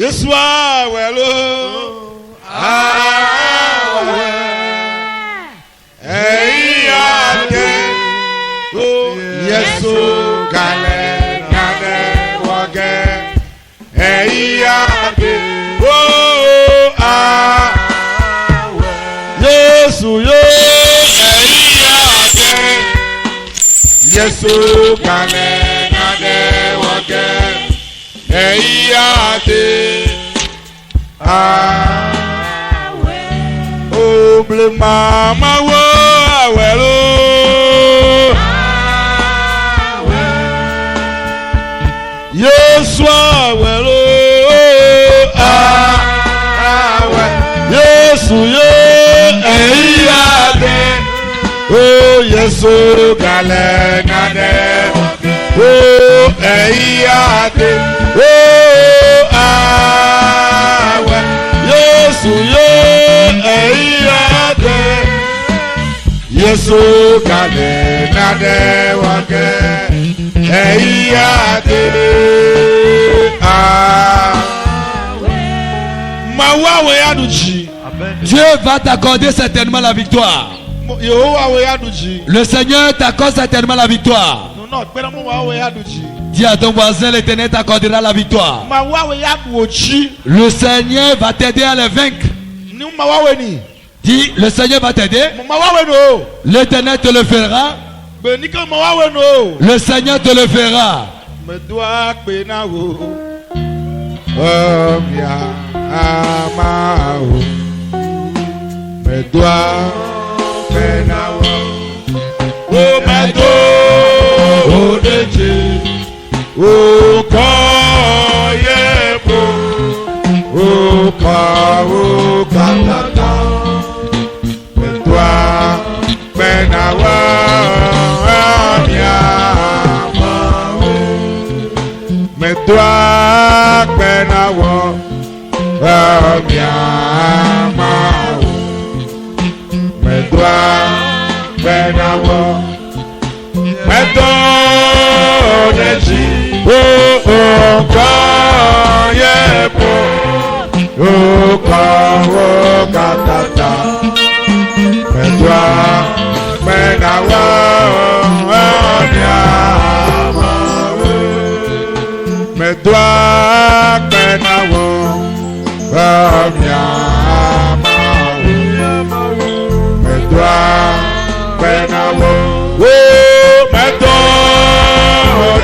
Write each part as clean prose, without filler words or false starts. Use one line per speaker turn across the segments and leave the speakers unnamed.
Yesu awelo. Awe. Eyade. Oh Yesu gale gale wage. Eyade. Oh awe. Yesu yo. Eyade. Yesu gale gale wage. Eyade. Oh, bless mama wo awelo. Yesu awelo. Yesu yo eyade. Oh, Yesu gale gale. Oh, eyade. Oh, awe. Yesu yo eyade. Yesu gale gale wage. Eyade. Mawawe yaduji.
Dieu va t'accorder certainement la victoire. Le Seigneur t'accorde certainement la victoire. Dis à ton voisin, l'Éternel t'accordera la victoire. Le Seigneur va t'aider à les vaincre. Dis, le Seigneur va t'aider. L'Éternel te le fera. Le Seigneur te le fera.
Oh medo odeje o koyepo o katata medwa penawa amiama medwa penawa amiama medwa penawa medo neji o kayepo o kawo katata medwa penawa amiama medwa penawa amiama medwa penawo o medo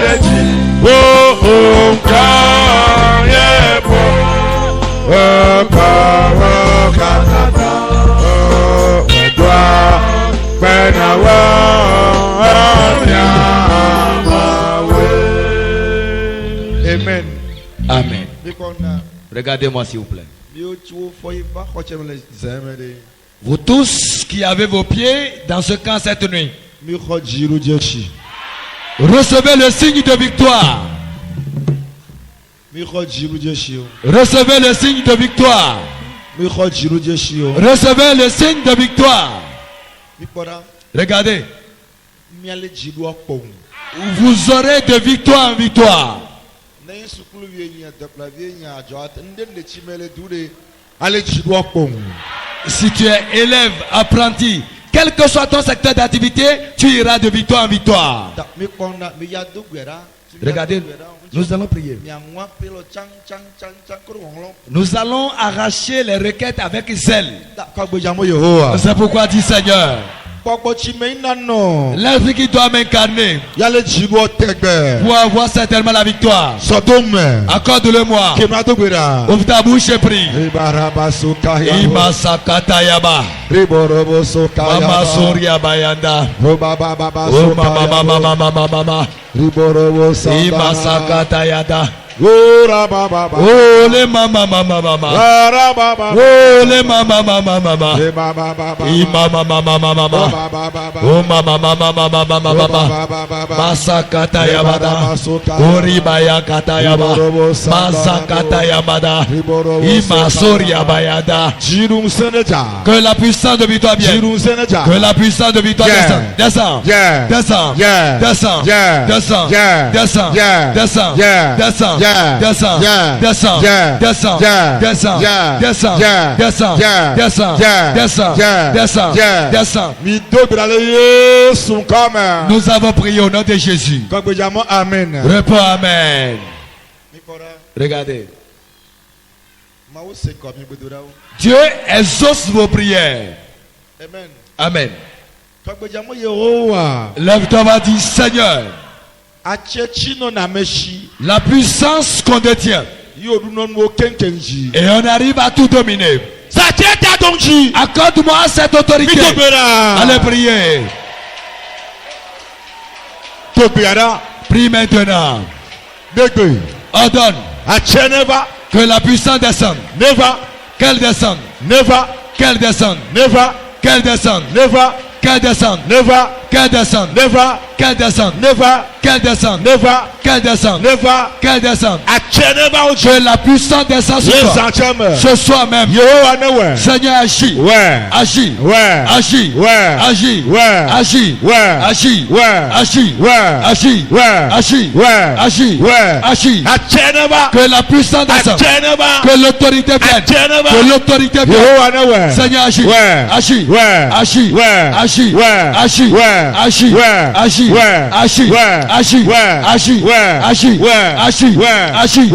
neji o kayepo o kawo katata o medwa penawo amiama. Amen.
Amen. Regardez-moi s'il vous plaît. Vous tous qui avez vos pieds dans ce camp cette nuit, recevez le signe de victoire. Recevez le signe de victoire. Recevez le signe de victoire. Regardez. Vous aurez de victoire en victoire. Si tu es élève, apprenti, quel que soit ton secteur d'activité, tu iras de victoire en victoire. Regardez, nous allons prier. Nous allons arracher les requêtes avec zèle. C'est pourquoi dit Seigneur, l'esprit qui doit m'incarner pour avoir certainement la victoire, accorde-le-moi. Ouvre ta bouche et prie. Imasakatayaba Mama Bayanda Imasakatayada. Oh le mama mama mama. Oh le mama mama mama. Mama mama mama. Oh mama mama mama mama. Masakata yabada. Oribaya kata yaba. Masakata yabada. Imasoria bayada. Que la puissance de victoire vienne. Que la puissance de victoire descend. Descend. Descend. Descend. Descend. Descend. Descend. Descend. descends, descends, descends, descends, descends, descends, descends, descends, descends, descends, descends. Nous avons prié au nom de Jésus.
Amen.
Réponds Amen. Regardez. Dieu exauce vos prières. Amen. Lève-toi, va dire Seigneur, la puissance qu'on détient et on arrive à tout dominer. Accorde-moi cette autorité. Allez prier. Prie maintenant. Ordonne que la puissance descende. Qu'elle descende. Qu'elle descende. Qu'elle descende. Qu'elle descende. Qu'elle descende. Qu'elle descende. Qu'elle descende. Qu'elle descende. Qu'elle descende. Que la puissance descende sur toi. Ce soir même. Seigneur, agis. Agis. Agis. Agis. Agis. Agis. Agis. Agis. Agis. Agis. Agis. Que la puissance descende. Que l'autorité vienne. Que l'autorité vienne. Seigneur, agis. Agis. Agis. Agis. Agis. Agis. Agis. Agis. Agis. Agis. Agis. Agis. Agis. Agis.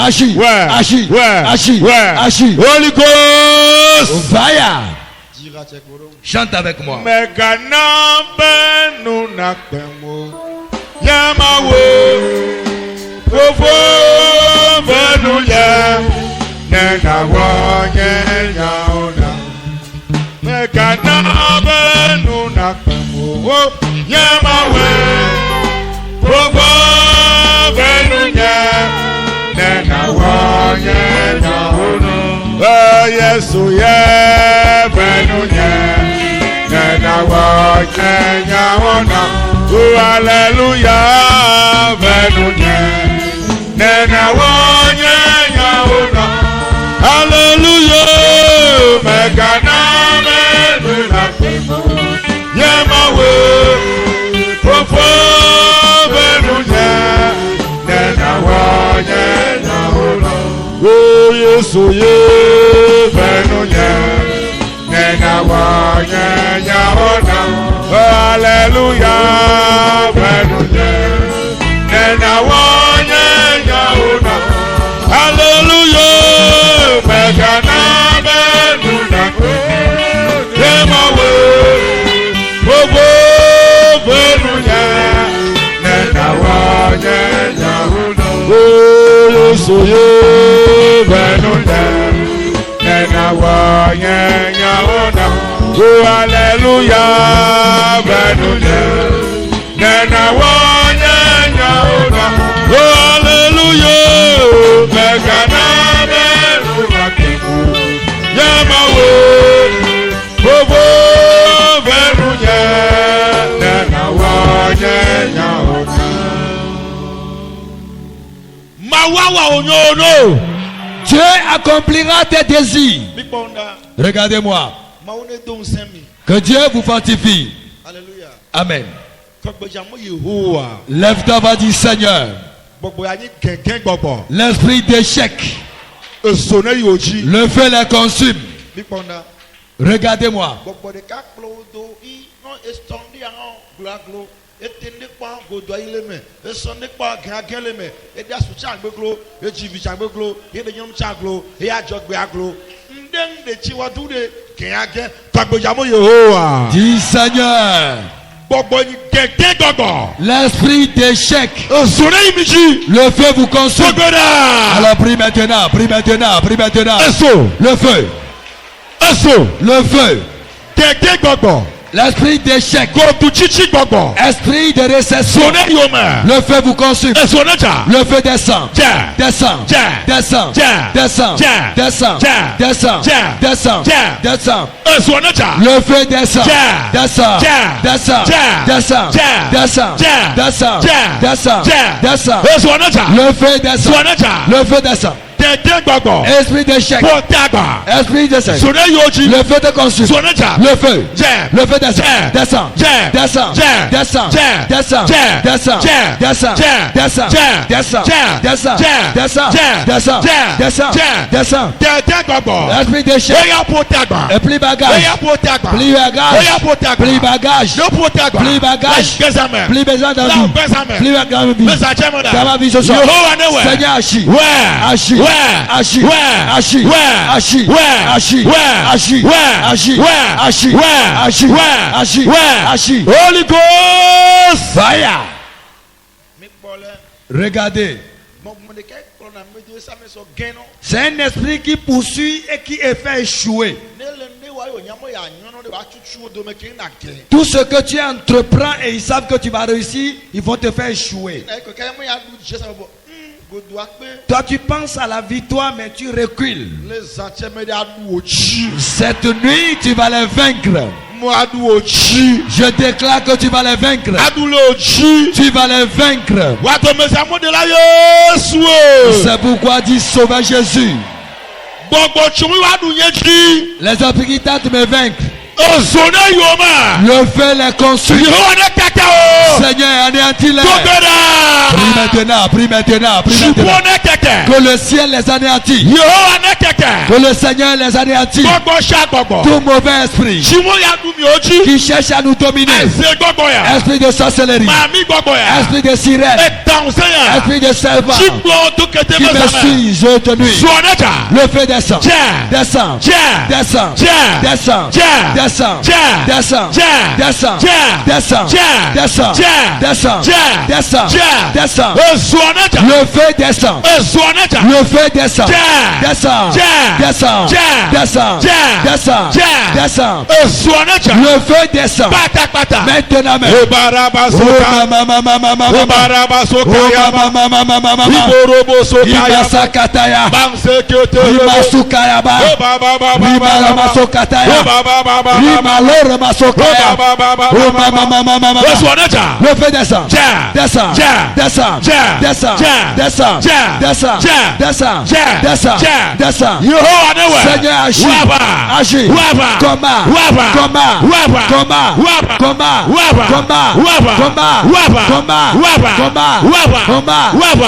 Agis. Agis. Agis. Agis.
Holy Ghost.
Fire. Chante avec moi.
Yesu ye benunya nena wa nya ona hallelujah benunya nena wa nya ona hallelujah megana menuna yemawe profo benunya nena wa nya ona oh Yesu ye benunya nena wa nya ona hallelujah benunya nena wa nya ona hallelujah megana benunya yemawe bobo benunya nena wa nya ona oh Yesu ye benunya nena wa nya ona oh hallelujah benunya nena wa nya ona oh hallelujah megana benunya yamawe bobo benunya nena wa nya ona mawawa onyono.
Dieu accomplira tes désirs. Regardez-moi. Que Dieu vous fortifie.
Alléluia.
Amen. Lève-toi, va dire Seigneur. L'esprit d'échec. Le feu les consume. Regardez-moi. Dis Seigneur. L'esprit d'échec. Le feu vous consume. Alors prie maintenant, prie maintenant, prie maintenant. Le feu. Le feu. L'esprit d'échec. Esprit de récession. Le feu vous consume. Le feu descend. Descend. Descend. Descend. Descend. Descend. Descend. Descend. Le feu descend. Descend. Descend. Descend. Descend. Descend. Descend. Descend. Le feu descend. Le feu descend. Esprit d'échec. Esprit d'échec. Le feu te consume. Le feu. Le feu descend. Descend. Descend. Descend. Descend. Descend. Descend. Descend. Descend. Descend. Descend. Descend. Descend. Descend. Esprit d'échec. Et plus bagage. Plus bagage. Plus bagage. Plus bagage. Plus besoin d'envie. Plus bagage. Dans ma vie ce soir. Seigneur agis. Agis. Agis. Agis. Agis. Agis. Agis. Agis. Agis. Agis. Agis. Agis. Holy Ghost. Fire. Regardez. C'est un esprit qui poursuit et qui est fait échouer. Tout ce que tu entreprends et ils savent que tu vas réussir, ils vont te faire échouer. Toi tu penses à la victoire mais tu recules. Cette nuit tu vas les vaincre. Je déclare que tu vas les vaincre. Tu vas les vaincre. C'est pourquoi dit sauver Jésus. Les esprits qui tentent de me vaincre. Le feu les consume. Seigneur, anéantis-les. Prie maintenant, prie maintenant, prie maintenant. Que le ciel les anéantit. Que le Seigneur les anéantit. Tout mauvais esprit qui cherche à nous dominer. Esprit de sorcellerie. Esprit de sirène. Esprit de serpent qui me suit jour et nuit. Le feu descend. Descend. Descend. Descend. Descend. Descend. Descend. Descend. Descend. Descend. Descend. Descend. Le feu descend. Le feu descend. Descend. Descend. Descend. Descend. Descend. Le feu descend. Maintenant même. Le feu descend. Descend. Descend. Descend. Descend. Descend. Descend. Descend. Descend. Seigneur agis. Agis. Combat. Combat. Combat. Combat. Combat. Combat. Combat. Combat. Combat.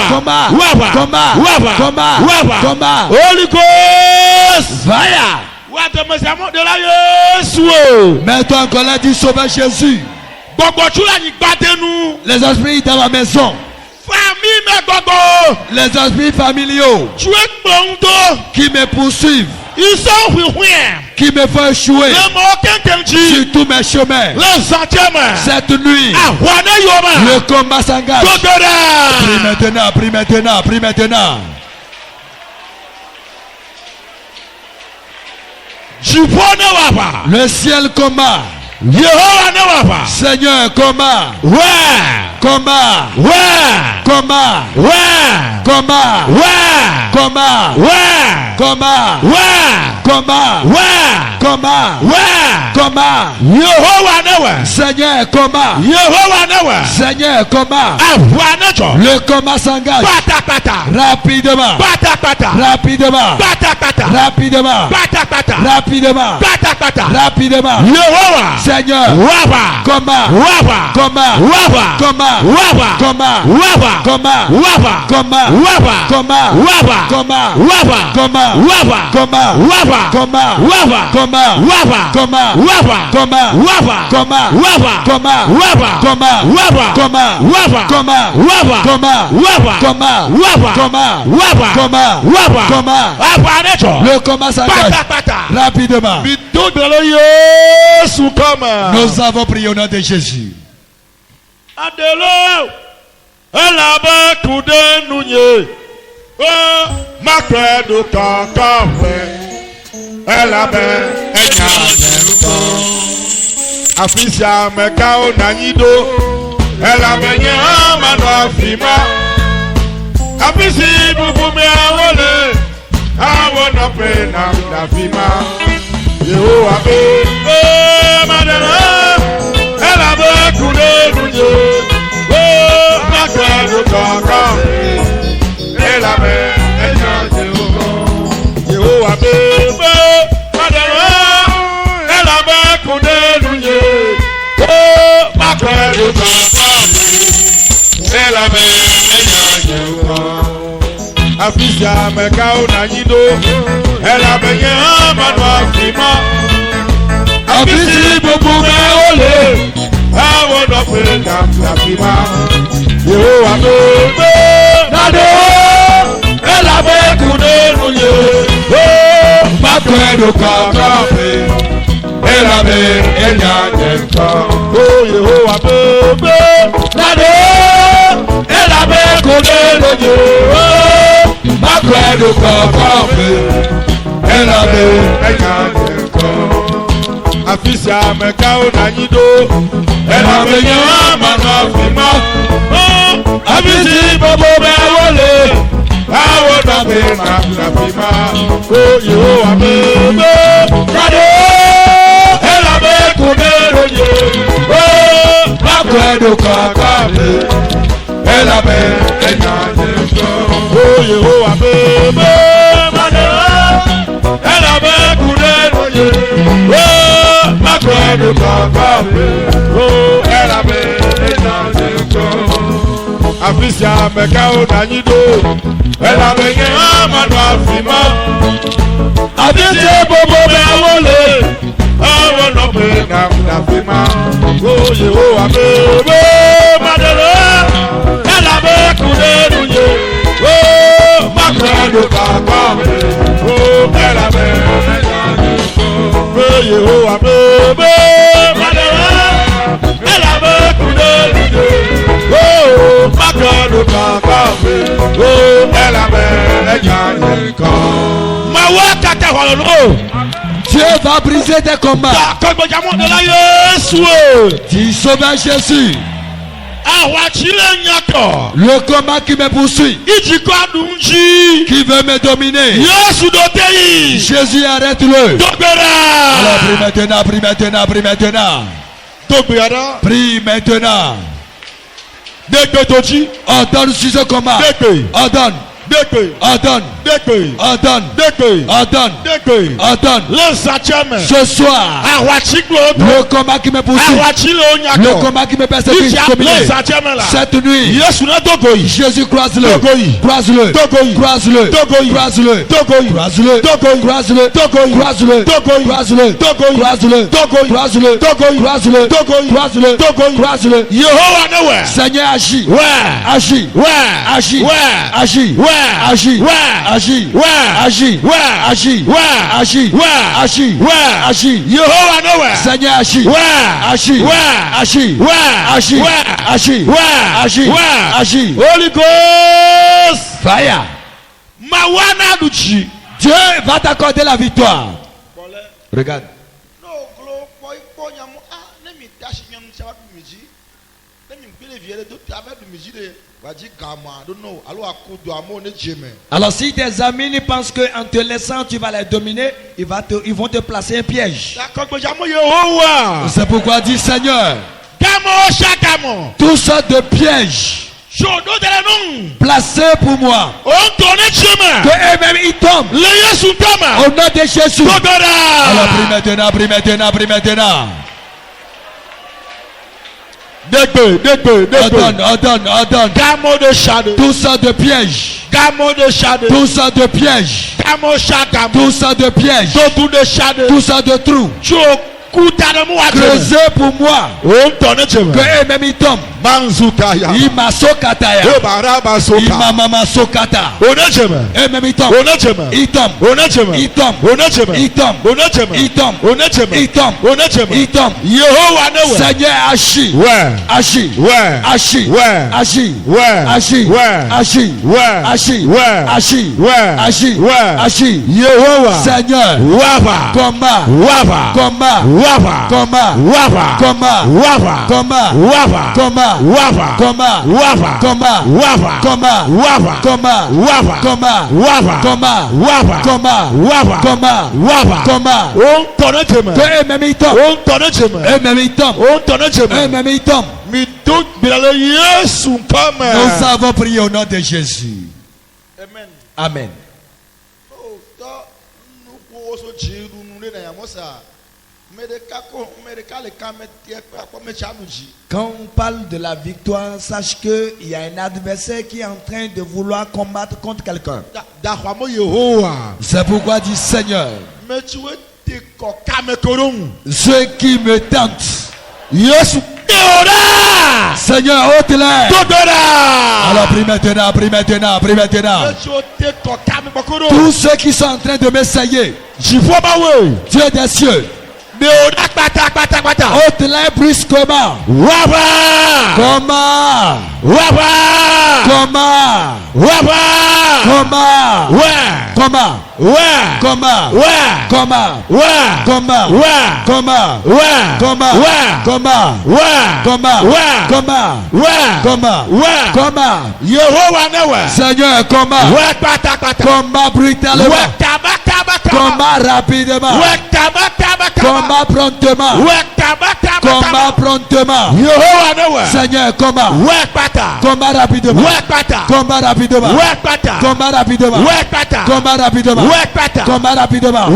Combat. Combat. Combat. Holy Ghost. Fire. Mets-toi en colère du sauveur Jésus. Les esprits dans la maison. Les esprits familiaux qui me poursuivent, qui me font échouer sur tous mes chemins. Cette nuit, le combat s'engage. Prie maintenant, prie maintenant, prie maintenant. Le ciel combat. Seigneur combat. Combat. Combat. Combat. Combat. Combat. Combat. Combat. Combat. Seigneur combat. Seigneur combat. Le combat s'engage. Rapidement. Rapidement. Rapidement. Rapidement. Rapidement. Seigneur combat. Combat. Combat. Combat. Combat. Combat. Combat. Combat. Combat. Le combat s'engage rapidement. Nous avons prié au nom de Jésus.
Afisia mekao nanyido ela benye amano afima afisi bubume awole awona pena afima Yehowa be madana ela be kude nunye makwado kaka ela be enya Yehowa do papa ela benya yuko afisa meka una nyido ela benya manu afima afisi bubu me ole awo do pe kam afima Yehowa me nado ela be kunenu ye makwedo papa ela be enya yuko oh Yehowa me nado ela be kunenu ye makwedo papa ela be enya yuko afisa meka una nyido ela be nya manu afima afisi bobo be wole awo na be afima oh Yehowa me kado ela be kunero ye makwedo kaka be ela be enya yuko oh Yehowa me kado ela be kunero ye makwedo kaka be oh ela be enya yuko afisa meka una nyido ela be nya manu afima afisi bobo be wole awo no be na afima oh Yehowa me madelo ela be kunenu ye oh makwedo kaka oh ela be enya yuko oh Yehowa me madelo ela be kunenu ye oh makwedo kaka oh ela be enya yuko mawa kata holo
Dieu va briser tes combats. Dis sauveur Jésus. Le combat qui me poursuit, qui veut me dominer, Jésus arrête-le. Alors prie maintenant, prie maintenant, prie maintenant. Prie maintenant. Ordonne sur ce combat. Ordonne. Ordonne. Ce soir, le combat qui me poursuit, le combat qui me persécute, cette nuit, Jésus croise-le, croise-le, croise-le, croise-le, croise-le, croise-le, croise-le, croise-le, croise-le, croise-le, croise-le, croise-le, croise-le. Seigneur, agis, agis, agis, agis, agis, agis, agis, agis, agis, agis, agis. Seigneur, agis, agis, agis, agis, agis, agis, agis. Holy Ghost, fire. Dieu va t'accorder la victoire. Regarde. Alors si tes amis pensent qu'en te laissant tu vas les dominer, ils vont te placer un piège. C'est pourquoi dit Seigneur, toutes sortes de pièges placés pour moi, que eux-mêmes ils tombent au nom de Jésus. Alors prie maintenant, prie maintenant, prie maintenant. Ordonne. Tout ça de piège. Tout ça de piège. Tout ça de piège. Tout ça de trous. Creusez pour moi. Que eux-mêmes ils tombent. Imasokataya. Imamamasokata. Eux-mêmes ils tombent. Ils tombent. Ils tombent. Ils tombent. Ils tombent. Ils tombent. Ils tombent. Seigneur, agis. Agis. Agis. Agis. Agis. Agis. Agis. Agis. Agis. Agis. Seigneur. Combat. Combat. Nous avons prié au nom de Jésus. Amen. Quand on parle de la victoire, sache qu'il y a un adversaire qui est en train de vouloir combattre contre quelqu'un. C'est pourquoi dit Seigneur, ceux qui me tentent, Seigneur, ôte-les. Alors prie maintenant, prie maintenant, prie maintenant. Tous ceux qui sont en train de m'essayer, Dieu des cieux, ôte-les brusquement. Comment? Seigneur, combat brutalement, combat rapidement, combat promptement, Seigneur, combat rapidement, combat rapidement, combat rapidement, combat rapidement, combat rapidement,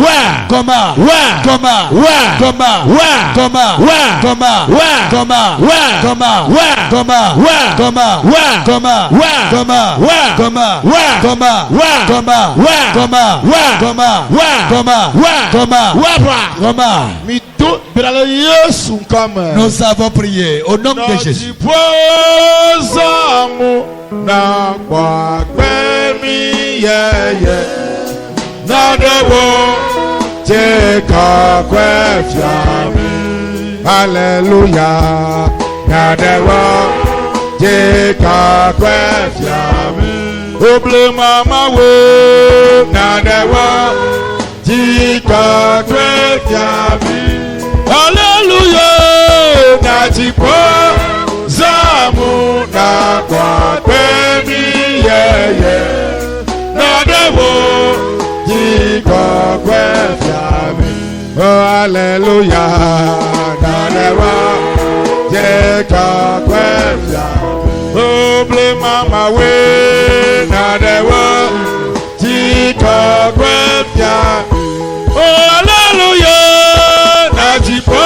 Nous avons prié au nom de Jésus.
Alléluia. Oble mama wo nadewa jika kwefiami. Hallelujah, najipo zamu na kwa kwemi yeye. Nadewo jika kwefiami. Oh hallelujah, nadewa jika kwefiami. Oble mama we nadewa jika kwefiami. Oh hallelujah, najipo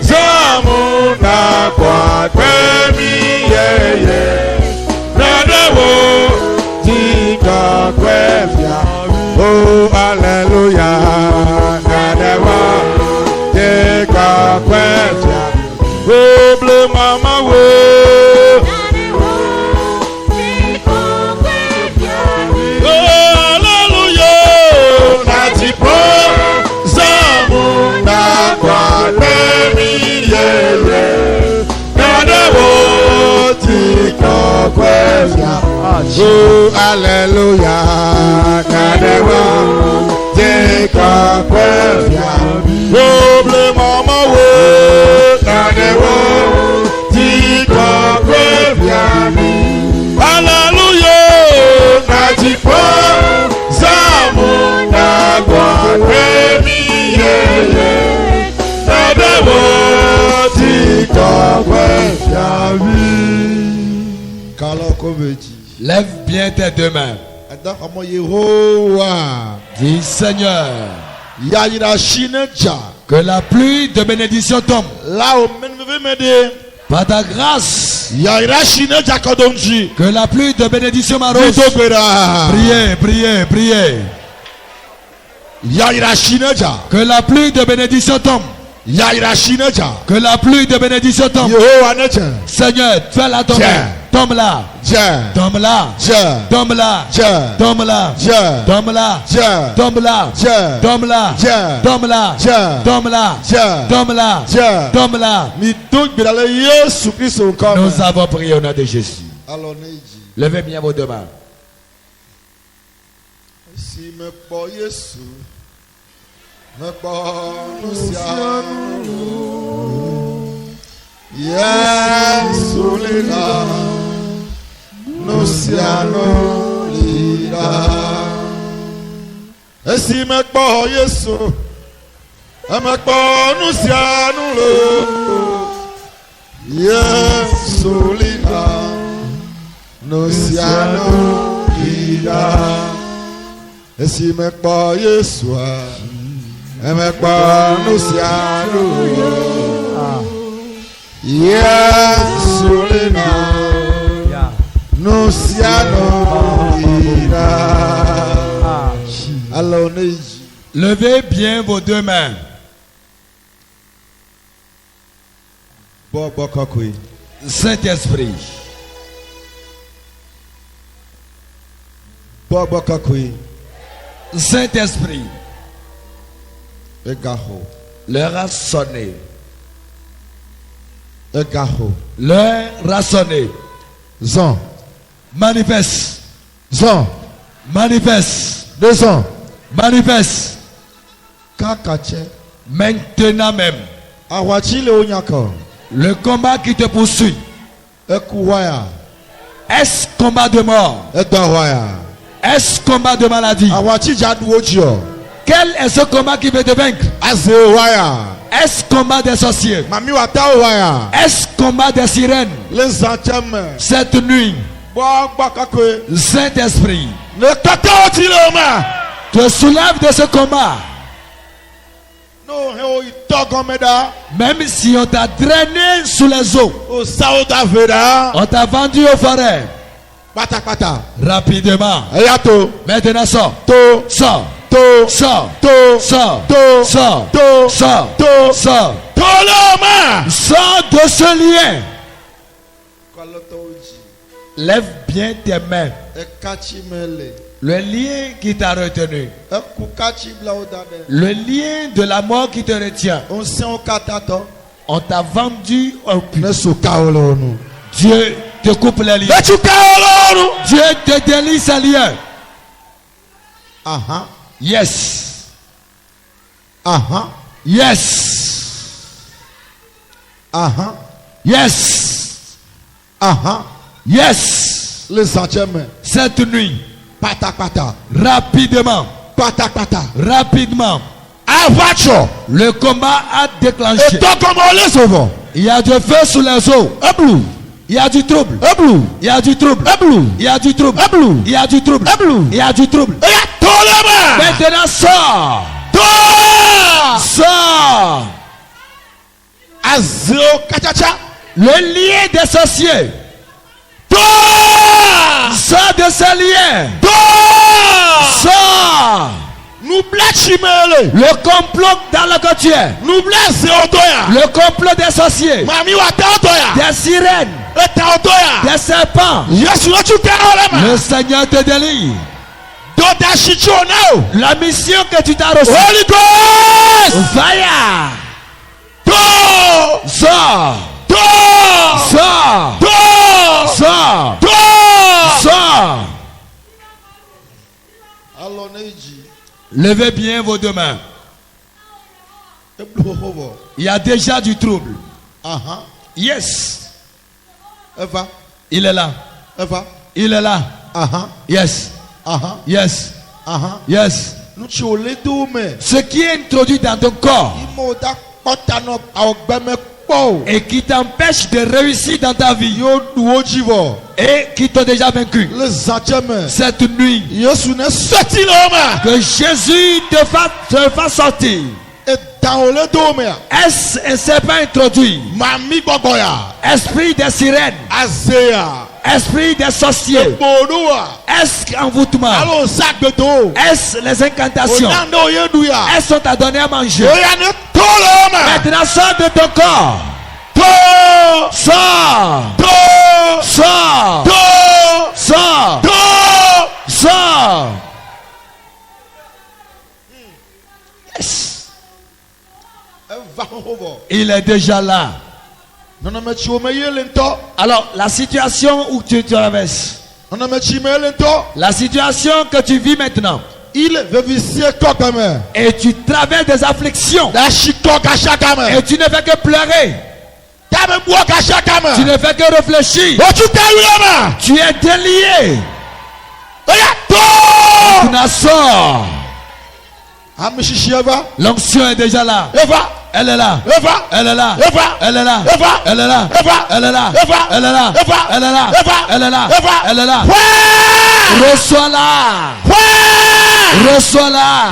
zamu na kwa kwemi yeye. Nadewo jika kwefiami. Oh hallelujah, nadewa jika kwefiami. Oble mama we oh, hallelujah, nadewa jeka kwefia. Oble mama wo nadewa jeka kwefia. Hallelujah, najipo zamu na kwa kwemi yeye. Nadewa jeka kwefia.
Lève bien tes deux mains. Dis Seigneur, que la pluie de bénédiction tombe. Par ta grâce, que la pluie de bénédiction m'arrose. Priez, priez, priez. Que la pluie de bénédiction tombe. Que la pluie de bénédiction tombe. Seigneur, fais-la tomber. Tombe là, tombe là, tombe là, tombe là, tombe là, tombe là, tombe là, tombe là, tombe là, tombe là, tombe là. Nous avons prié au nom de Jésus. Levez bien vos deux mains.
Nusiano lira. Esi mekpo Yesu. Emekpo nusiano lo. Yesu lira. Nusiano lira. Esi mekpo Yesu.
Levez bien vos deux mains. Saint-Esprit. Saint-Esprit. L'heure a sonné. L'heure a sonné. Manifeste. Manifeste. Manifeste. Maintenant même. Le combat qui te poursuit. Est-ce combat de mort? Est-ce combat de maladie? Quel est ce combat qui veut te vaincre? Est-ce combat des sorciers? Est-ce combat des sirènes? Cette nuit, Saint-Esprit, te soulève de ce combat. Même si on t'a drainé sous les eaux, on t'a vendu aux forêts. Rapidement. Maintenant sors. Sors. Sors. Sors. Sors. Sors. Sors. Sors de ce lien. Lève bien tes mains. Le lien qui t'a retenu. Le lien de la mort qui te retient. On t'a vendu au puits. Dieu te coupe les liens. Dieu te délie ces liens. Yes. Yes. Yes. Yes. Cette nuit. Rapidement. Rapidement. Le combat a déclenché. Il y a du feu sous les eaux. Il y a du trouble. Il y a du trouble. Il y a du trouble. Il y a du trouble. Il y a du trouble. Maintenant sors. Sors. Le lien des sorciers. Sors de ce lien. Sors. Le complot dans lequel tu es. Le complot des sorciers. Des sirènes. Des serpents. Le Seigneur te délie. La mission que tu t'as reçue. Fire. Sors. Sors. Sors. Sors. Levez bien vos deux mains. Il y a déjà du trouble. Yes. Il est là. Il est là. Yes. Yes. Yes. Ce qui est introduit dans ton corps et qui t'empêche de réussir dans ta vie et qui t'a déjà vaincu cette nuit, que Jésus te fasse sortir. Est-ce un serpent introduit? Esprit des sirènes, esprit des sorciers, est-ce qu'envoûtement, est-ce les incantations, est-ce qu'on t'a donné à manger? Maintenant sors de ton corps. Sors. Sors. Sors. Sors. Yes. Il est déjà là. Alors la situation où tu traverses, la situation que tu vis maintenant, et tu traverses des afflictions, et tu ne fais que pleurer, tu ne fais que réfléchir, tu es délié. Tu n'as sort. L'onction est déjà là. Elle est là. Elle est là. Elle est là. Elle est là. Elle est là. Elle est là. Elle est là. Elle est là. Elle est là. Reçois-la. Reçois-la.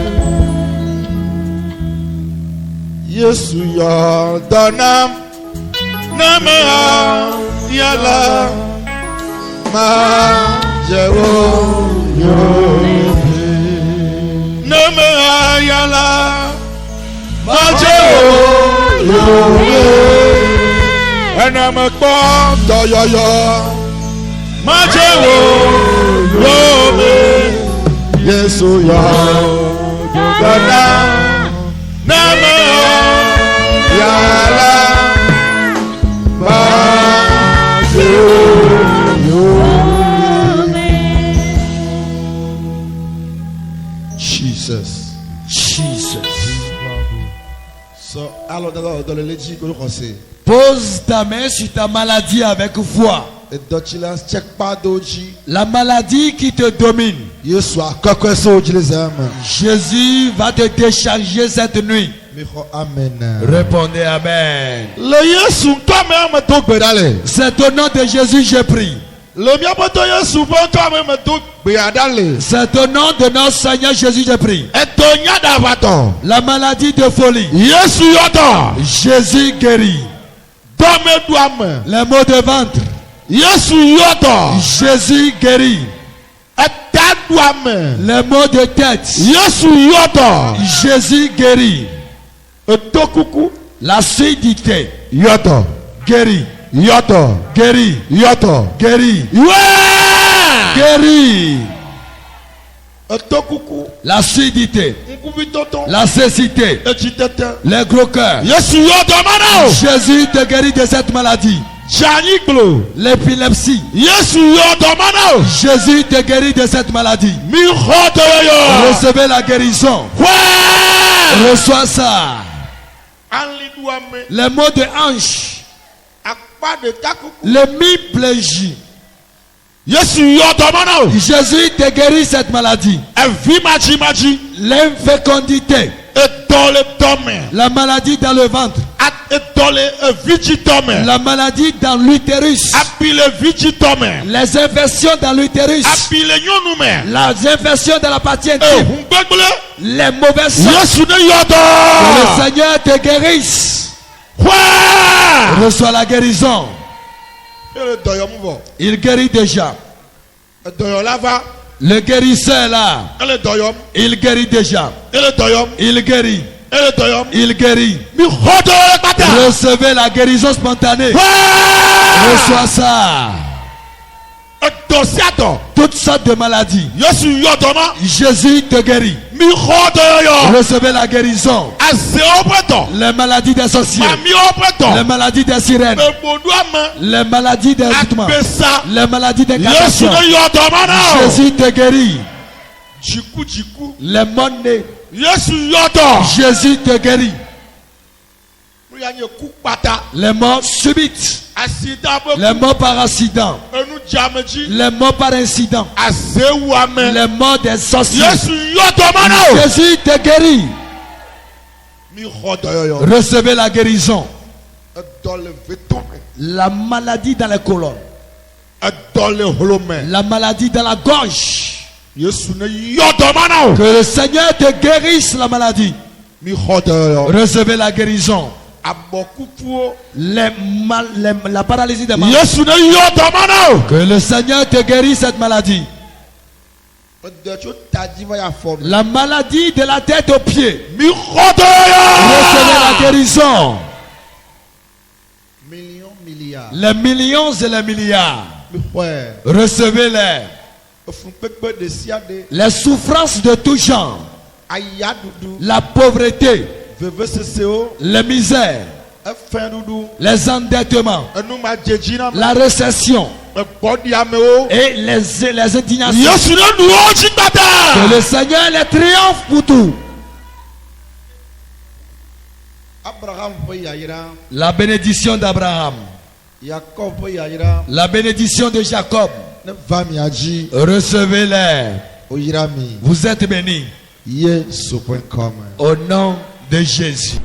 Yesu yodonam nama yala ma jewo yobe nama yala ma jewo yobe enamekpo toyoyo ma jewo yobe Yesu yodonam nama yala ma jewo yobe. Jesus. So, alors dans le légi que nous connaissons.
Pose ta main sur ta maladie avec foi.
Et d'autres check pas doji.
La maladie qui te domine.
Jésus
va te décharger cette nuit.
Amen.
Répondez Amen.
C'est
au nom de Jésus j'ai pris. C'est au nom de notre Seigneur Jésus j'ai pris. La maladie de folie. Jésus guérit. Les maux de ventre. Jésus guérit. Les maux de tête. Jésus guérit. L'acidité. Guérit. Guérit. Guérit. Guérit. L'acidité. La cécité. Les gros cœurs. Jésus te guérit de cette maladie. L'épilepsie. Jésus te guérit de cette maladie. Recevez la guérison. Reçois ça. Les maux de hanche. L'hémiplégie. Jésus te guérit cette maladie. L'infécondité. La maladie dans le ventre. La maladie dans l'utérus. Les infections dans l'utérus. Les infections dans la partie intime. Les mauvaises sangs. Que le Seigneur te guérisse. Reçois la guérison. Il guérit déjà. Le guérisseur est là. Il guérit déjà. Il guérit. Il guérit. Recevez la guérison spontanée. Reçois ça. Toutes sortes de maladies. Jésus te guérit. Recevez la guérison. Les maladies des sorciers. Les maladies des sirènes. Les maladies des rythmes. Les maladies des incantations. Jésus te guérit. Les monnaies. Jésus te guérit. Les morts subites. Les morts par accident. Les morts par incident. Les morts des sorciers. Jésus te guérit. Recevez la guérison. La maladie dans les colonnes. La maladie dans la gorge. Que le Seigneur te guérisse la maladie. Recevez la guérison. La paralysie des mains. Que le Seigneur te guérisse cette maladie. La maladie de la tête aux pieds. Recevez la guérison. Les millions et les milliards. Recevez-les. Les souffrances de tout genre. La pauvreté. Les misères. Les endettements. La récession. Et les indignations. Que le Seigneur les triomphe pour tout. La bénédiction d'Abraham. La bénédiction de Jacob. Recevez-les. Vous êtes bénis. Au nom de Jésus.